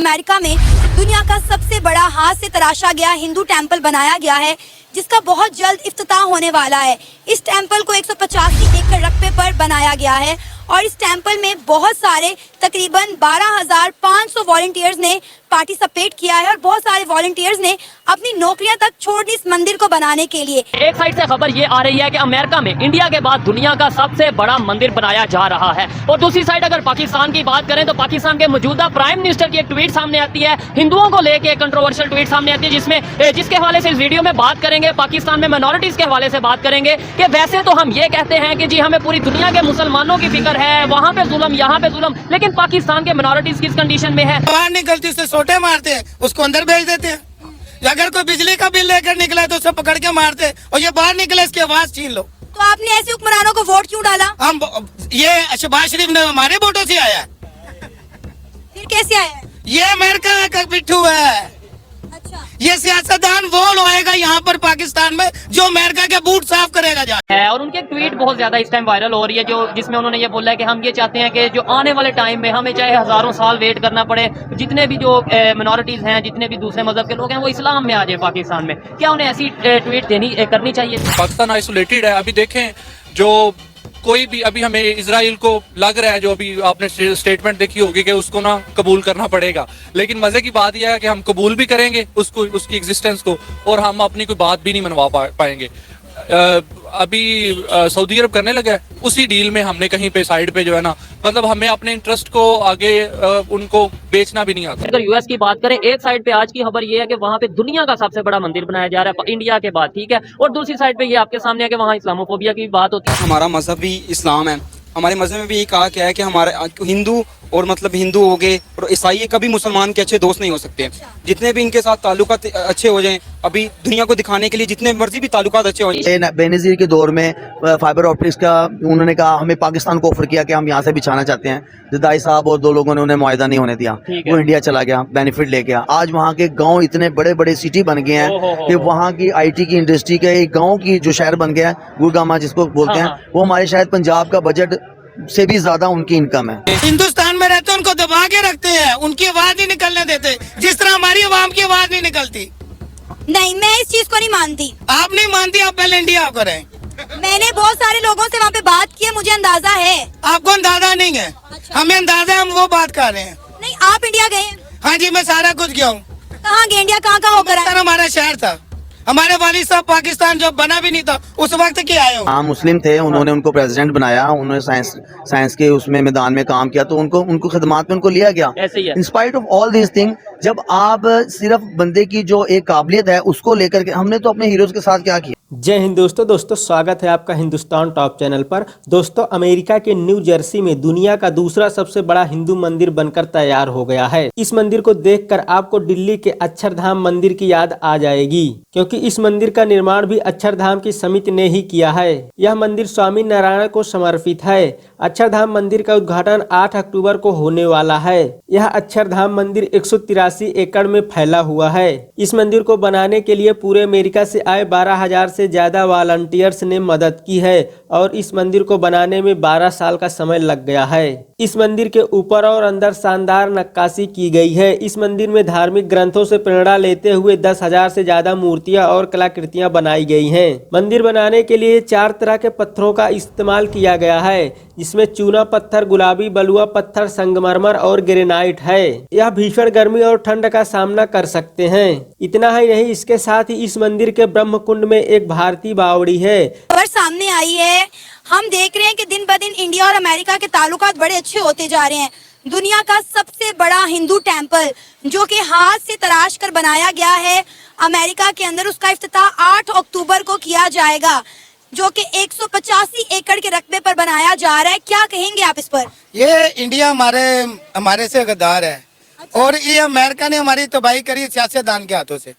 America में दुनिया का सबसे बड़ा हाथ से तराशा गया हिंदू टेम्पल बनाया गया है, जिसका बहुत जल्द इफ्तिताह होने वाला है। इस टेम्पल को 185 एकड़ रकबे पर बनाया गया है और इस टेम्पल में बहुत सारे तकरीबन 12,500 वॉलंटियर्स ने पार्टिसिपेट किया है और बहुत सारे वॉलंटियर्स ने अपनी नौकरियां तक छोड़ दी इस मंदिर को बनाने के लिए। एक साइड से खबर ये आ रही है कि अमेरिका में इंडिया के बाद दुनिया का सबसे बड़ा मंदिर बनाया जा रहा है, और दूसरी साइड अगर पाकिस्तान की बात करें तो पाकिस्तान के मौजूदा प्राइम मिनिस्टर की एक ट्वीट सामने आती है, हिंदुओं को लेकर एक कंट्रोवर्शियल ट्वीट सामने आती है, जिसके हवाले से इस वीडियो में बात करेंगे। पाकिस्तान में माइनॉरिटीज के हवाले से बात करेंगे कि वैसे तो हम ये कहते हैं कि जी हमें पूरी दुनिया के मुसलमानों की फिक्र है, वहाँ पे जुल्म यहाँ पे जुल्म, लेकिन पाकिस्तान के माइनॉरिटीज किस कंडीशन में है? बाहर निकलती से सोटे मारते हैं, उसको अंदर भेज देते हैं। अगर कोई बिजली का बिल लेकर निकला तो उसे पकड़ के मारते हैं, और ये बाहर निकले इसकी आवाज छीन लो। तो आपने ऐसे हुक्मरानों को वोट क्यों डाला? हम ये शहबाज शरीफ ने हमारे वोटों से आया, फिर कैसे आया है? ये अमेरिका का पिट्ठू है। अच्छा, ये सियासतदान वो होएगा यहाँ पर पाकिस्तान में जो अमेरिका के बूट साफ करेगा जाके। है और उनकी एक ट्वीट बहुत ज्यादा इस टाइम वायरल हो रही है, जिसमें उन्होंने ये बोला है कि हम ये चाहते हैं कि जो आने वाले टाइम में हमें चाहे हजारों साल वेट करना पड़े, जितने भी जो मिनॉरिटीज हैं, जितने भी दूसरे मजहब के लोग हैं, वो इस्लाम में आ जाए पाकिस्तान में। क्या उन्हें ऐसी ट्वीट करनी चाहिए? पाकिस्तान आइसोलेटेड है। अभी देखें जो कोई भी अभी हमें इजराइल को लग रहा है, जो अभी आपने स्टेटमेंट देखी होगी कि उसको ना कबूल करना पड़ेगा, लेकिन मजे की बात यह है कि हम कबूल भी करेंगे उसको, उसकी एग्जिस्टेंस को, और हम अपनी कोई बात भी नहीं मनवा पाएंगे। अभी सऊदी अरब करने लगा है, उसी डील में हमने कहीं पे साइड पे जो है ना, मतलब हमें अपने इंटरेस्ट को आगे उनको बेचना भी नहीं आता। अगर यूएस की बात करें, एक साइड पे आज की खबर ये है कि वहाँ पे दुनिया का सबसे बड़ा मंदिर बनाया जा रहा है इंडिया के बाद, ठीक है, और दूसरी साइड पे ये आपके सामने है कि वहाँ इस्लामोफोबिया की बात होती है। हमारा मजहब भी इस्लाम है, हमारे मजहब में भी ये कहा गया है कि हमारे हिंदू और मतलब हिंदू हो गए और ईसाई कभी मुसलमान के अच्छे दोस्त नहीं हो सकते। जितने भी इनके साथ ताल्लुकात अच्छे हो जाएं, अभी दुनिया को दिखाने के लिए जितने मर्जी भी ताल्लुकात अच्छे हो जाएं। बेनज़ीर के दौर में फाइबर ऑप्टिक्स का उन्होंने कहा, हमें पाकिस्तान को ऑफर किया कि हम यहाँ से बिछाना चाहते हैं। जदाई साहब और दो लोगों ने उन्हें मुआहदा नहीं होने दिया, वो इंडिया चला गया, बेनिफिट ले गया। आज वहाँ के गाँव इतने बड़े बड़े सिटी बन गए हैं कि वहाँ की IT की इंडस्ट्री के एक गाँव की जो शहर बन गया है, गुड़गामा जिसको बोलते हैं, वो हमारे शायद पंजाब का बजट से भी ज्यादा उनकी इनकम है। हिंदुस्तान में रहते उनको दबा के रखते हैं, उनकी आवाज नहीं निकलने देते, जिस तरह हमारी आवाम की आवाज नहीं निकलती। नहीं, मैं इस चीज को नहीं मानती। आप नहीं मानती, आप पहले इंडिया करें। मैंने बहुत सारे लोगों से वहाँ पे बात की है, मुझे अंदाजा है। आपको अंदाजा नहीं है? अच्छा। हमें अंदाजा है, हम वो बात कर रहे हैं। नहीं, आप इंडिया गए हैं? हाँ जी, मैं सारा कुछ गया हूँ। कहाँ गए? इंडिया कहाँ होकर आए? हमारा शहर था, हमारे वालिद साहब पाकिस्तान जब बना भी नहीं था उस वक्त के आए हो। हाँ, मुस्लिम थे, उन्होंने उनको प्रेसिडेंट बनाया, उन्होंने साइंस के उसमें मैदान में काम किया, तो उनको खिदमत में उनको लिया गया। In spite of all this thing, जब आप सिर्फ बंदे की जो एक काबिलियत है उसको लेकर के, हमने तो अपने हीरोज के साथ क्या किया। जय हिंद दोस्तों, स्वागत है आपका हिंदुस्तान टॉप चैनल पर। दोस्तों, अमेरिका के न्यू जर्सी में दुनिया का दूसरा सबसे बड़ा हिंदू मंदिर बनकर तैयार हो गया है। इस मंदिर को देखकर आपको दिल्ली के अक्षरधाम मंदिर की याद आ जाएगी, क्योंकि इस मंदिर का निर्माण भी अक्षरधाम की समिति ने ही किया है। यह मंदिर स्वामी नारायण को समर्पित है। अक्षरधाम मंदिर का उद्घाटन 8 अक्टूबर को होने वाला है। यह अक्षरधाम मंदिर 183 एकड़ में फैला हुआ है। इस मंदिर को बनाने के लिए पूरे अमेरिका से आए 12,000 से ज्यादा वॉलंटियर्स ने मदद की है, और इस मंदिर को बनाने में 12 साल का समय लग गया है। इस मंदिर के ऊपर और अंदर शानदार नक्काशी की गई है। इस मंदिर में धार्मिक ग्रंथों से प्रेरणा लेते हुए 10,000 से ज्यादा मूर्तियां और कलाकृतियां बनाई गई हैं। मंदिर बनाने के लिए 4 तरह के पत्थरों का इस्तेमाल किया गया है, जिसमें चूना पत्थर, गुलाबी बलुआ पत्थर, संगमरमर और ग्रेनाइट है। यह भीषण गर्मी और ठंड का सामना कर सकते हैं। इतना ही नहीं, इसके साथ ही इस मंदिर के ब्रह्म कुंड में एक भारतीय बावड़ी है। खबर सामने आई है, हम देख रहे हैं कि दिन ब दिन इंडिया और अमेरिका के ताल्लुकात बड़े अच्छे होते जा रहे हैं। दुनिया का सबसे बड़ा हिंदू टेम्पल जो कि हाथ से तराश कर बनाया गया है अमेरिका के अंदर, उसका इफ्तिताह 8 अक्टूबर को किया जाएगा, जो कि 185 एकड़ के रकबे पर बनाया जा रहा है। क्या कहेंगे आप इस पर? ये इंडिया हमारे से गद्दार है। अच्छा। और ये अमेरिका ने हमारी तबाही करी सियासतदान के हाथों से।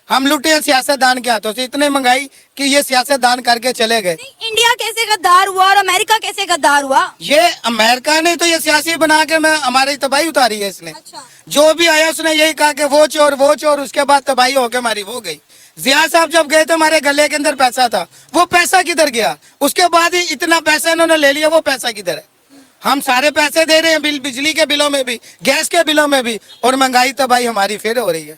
हम लुटे हैं सियासतदान के हाथों से, इतने महंगाई कि ये सियासतदान करके चले गए। इंडिया कैसे गद्दार हुआ और अमेरिका कैसे गद्दार हुआ? ये अमेरिका ने तो ये सियासी बना के हमारी तबाही उतारी है इसने। अच्छा। जो भी आया उसने यही कहा कि वो चोर, उसके बाद तबाही होके हमारी वो गई। जिया साहब जब गए थे, हमारे गले के अंदर पैसा था, वो पैसा किधर गया? उसके बाद ही इतना पैसा इन्होंने ले लिया, वो पैसा किधर है? हम सारे पैसे दे रहे हैं, बिल बिजली के बिलों में भी, गैस के बिलों में भी, और महंगाई तो भाई हमारी फिर हो रही है।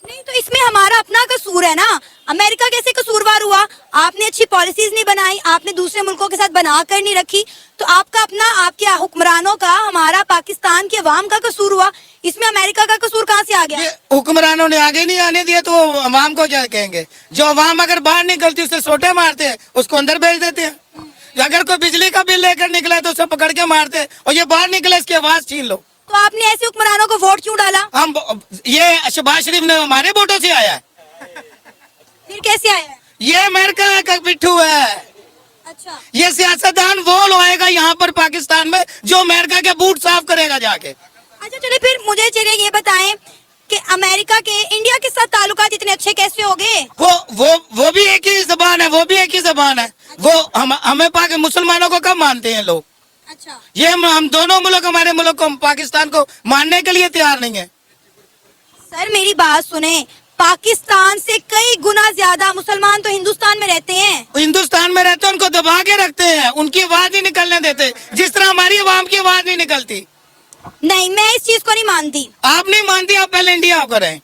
नहीं तो इसमें हमारा अपना कसूर है ना। अमेरिका कैसे कसूरवार हुआ? आपने अच्छी पॉलिसीज नहीं बनाई, आपने दूसरे मुल्कों के साथ बना कर नहीं रखी, तो आपका अपना, आपके हुक्मरानों का, हमारा पाकिस्तान के अवाम का कसूर हुआ। इसमें अमेरिका का कसूर कहाँ से आ गया? ये हुक्मरानों ने आगे नहीं आने दिया तो अवाम को क्या कहेंगे? जो अवाम अगर बाहर निकलती उसे सोटे मारते हैं, उसको अंदर भेज देते हैं। अगर कोई बिजली का बिल लेकर निकला है तो उसे पकड़ के मारते हैं, और ये बाहर निकले इसकी आवाज छीन लो। तो आपने ऐसे हुक्मरानों को वोट क्यों डाला? हम ये शहबाज शरीफ ने हमारे वोटों से आया है, फिर कैसे आया है? ये अमेरिका का पिट्ठू है। अच्छा, ये सियासतदान वो आएगा यहाँ पर पाकिस्तान में जो अमेरिका के बूट साफ करेगा जाके। अच्छा चलिए फिर मुझे चलिए ये बताएं कि अमेरिका के इंडिया के साथ ताल्लुकात इतने अच्छे कैसे हो गए? वो भी एक ही जबान है, वो भी एक ही जबान है। वो हमें मुसलमानों को कब मानते हैं लोग? अच्छा, ये हम दोनों मुल्क, हमारे मुल्क को, पाकिस्तान को मानने के लिए तैयार नहीं है। सर मेरी बात सुने, पाकिस्तान से कई गुना ज्यादा मुसलमान तो हिंदुस्तान में रहते हैं। हिंदुस्तान में रहते हैं, उनको दबा के रखते हैं, उनकी आवाज नहीं निकलने देते, जिस तरह हमारी आवाम की आवाज नहीं निकलती। नहीं, मैं इस चीज को नहीं मानती। आप नहीं मानती, आप पहले इंडिया को करें।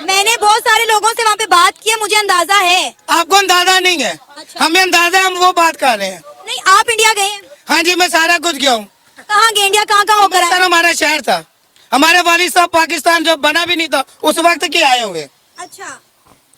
मैंने बहुत सारे लोगों से वहाँ पे बात की है, मुझे अंदाजा है। आपको अंदाजा नहीं है, अच्छा। हमें अंदाजा है, हम वो बात कर रहे हैं। नहीं, आप इंडिया गए हैं? हाँ जी, मैं सारा कुछ गया हूँ। कहाँ गए? इंडिया कहाँ कहाँ होकर आए? सर हमारा शहर था, हमारे वालिद साहब पाकिस्तान जब बना भी नहीं था उस वक्त के आए हुए। अच्छा,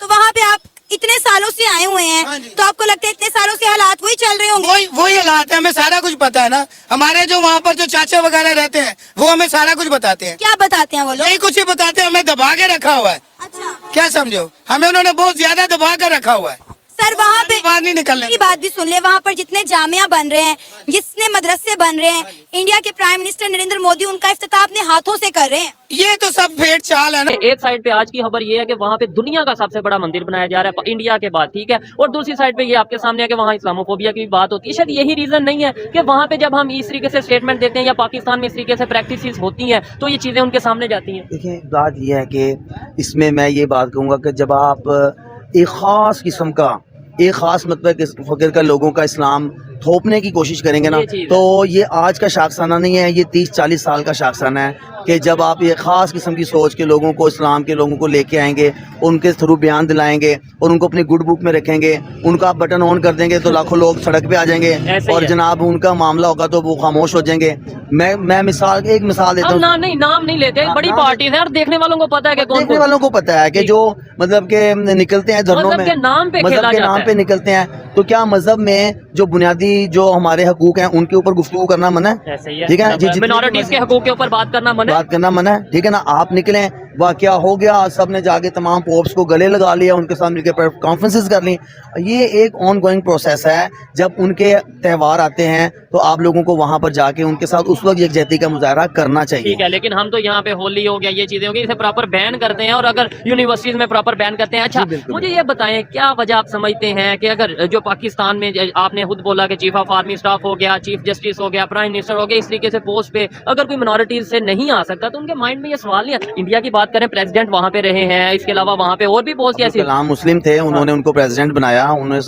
तो वहाँ पे आप इतने सालों से आए हुए हैं, हाँ जी। तो आपको लगता है इतने सालों से हालात वही चल रहे होंगे? वही हालात है, हमें सारा कुछ पता है ना। हमारे जो वहाँ पर जो चाचा वगैरह रहते हैं वो हमें सारा कुछ बताते हैं। क्या बताते हैं वो लोग? यही कुछ ही बताते हैं, हमें दबा के रखा हुआ है। अच्छा क्या समझो, हमें उन्होंने बहुत ज्यादा दबा कर रखा हुआ है। सर वहाँ पे बात नहीं निकलने मेरी बात भी सुन ले, वहाँ पर जितने जामिया बन रहे हैं, जितने मदरसे बन रहे हैं, इंडिया के प्राइम मिनिस्टर नरेंद्र मोदी उनका इफ्तिताह अपने हाथों से कर रहे हैं। ये तो सब भेड़ चाल है ना। एक साइड पे आज की खबर ये है कि वहाँ पे दुनिया का सबसे बड़ा मंदिर बनाया जा रहा है इंडिया के बाद, ठीक है, और दूसरी साइड पे ये आपके सामने है कि वहाँ इस्लामोफोबिया की भी बात होती है। शायद यही रीजन नहीं है कि वहाँ पे जब हम इस तरीके से स्टेटमेंट देते हैं या पाकिस्तान में इस तरीके से प्रैक्टिस होती हैं तो ये चीजें उनके सामने जाती हैं। देखिए बात यह है कि इसमें मैं ये बात कहूँगा कि जब आप एक ख़ास किस्म का, एक ख़ास मतलब के फ़िक्र का लोगों का इस्लाम थोपने की कोशिश करेंगे ना, ये चीज़ है। तो ये आज का शाखसाना नहीं है, ये 30-40 साल का शाखसाना है कि जब आप ये ख़ास किस्म की सोच के लोगों को, इस्लाम के लोगों को लेके आएंगे, उनके थ्रू बयान दिलाएंगे और उनको अपनी गुड बुक में रखेंगे, उनका आप बटन ऑन कर देंगे तो लाखों लोग सड़क पे आ जाएंगे ऐसे ही और है। जनाब उनका मामला होगा तो वो खामोश हो जाएंगे। मैं एक मिसाल देता हम हूँ। नाम नहीं लेते, बड़ी नाम पार्टी है और देखने वालों को पता है कि कौन देखने कौन वालों को पता है कि जो मतलब के निकलते हैं धरनों मजहब में, के नाम पे मजहब खेला के जाता नाम है। पे निकलते हैं, तो क्या मजहब में जो बुनियादी जो हमारे हकूक हैं उनके ऊपर गुफ्तगू करना मना है? ऐसे ही है। ठीक है जी, जितने भी मिनॉरिटीज के हकूक के ऊपर बात करना मना है। बात करना मना है, ठीक है ना। आप निकले, वाकया हो गया, सब ने जाके तमाम पोप्स को गले लगा लिया, उनके साथ मिलकर कॉन्फ्रेंसेस कर ली। ये एक ऑन गोइंग प्रोसेस है। जब उनके त्यौहार आते हैं तो आप लोगों को वहां पर जाके उनके साथ उस वक्त यकजहती का मुजाहरा करना चाहिए। ठीक है, लेकिन हम तो यहाँ पे होली हो गया, ये चीजें हो गई, इसे प्रॉपर बैन करते हैं और अगर यूनिवर्सिटीज में प्रॉपर बैन करते हैं। अच्छा, मुझे ये बताएं क्या वजह आप समझते हैं कि अगर जो पाकिस्तान में आपने खुद बोला कि चीफ ऑफ आर्मी स्टाफ हो गया, चीफ जस्टिस हो गया, प्राइम मिनिस्टर हो गया, इस तरीके से पोस्ट पे अगर कोई मिनॉरिटीज से नहीं आ सकता तो उनके माइंड में ये सवाल नहीं है? इंडिया की बात करें, प्रेसिडेंट वहाँ पे रहे हैं, इसके अलावा वहाँ पे और भी पोस्ट ऐसी। कलाम मुस्लिम थे, उन्होंने उनको प्रेसिडेंट बनाया, उन्होंने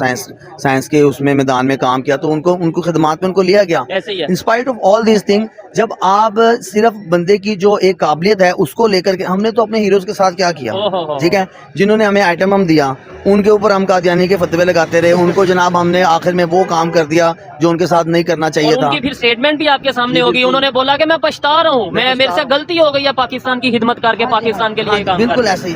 साइंस के उसमें मैदान में काम किया, तो उनको खिदमात में उनको लिया गया। ऐसे ही है। In spite of all this thing, जब आप सिर्फ बंदे की जो एक काबिलियत है उसको लेकर के, हमने तो अपने हीरोज के साथ क्या किया, ओहो। ठीक है, जिन्होंने हमें आइटम हम दिया उनके ऊपर हम कादियानी के फतवे लगाते रहे, उनको जनाब हमने आखिर में वो काम कर दिया जो उनके साथ नहीं करना चाहिए और था। उनकी फिर स्टेटमेंट भी आपके सामने होगी, उन्होंने बोला कि मैं पछता रहा हूँ, मेरे से गलती हो गई है पाकिस्तान की खिदमत करके, पाकिस्तान के लिए काम बिल्कुल करके। ऐसे ही।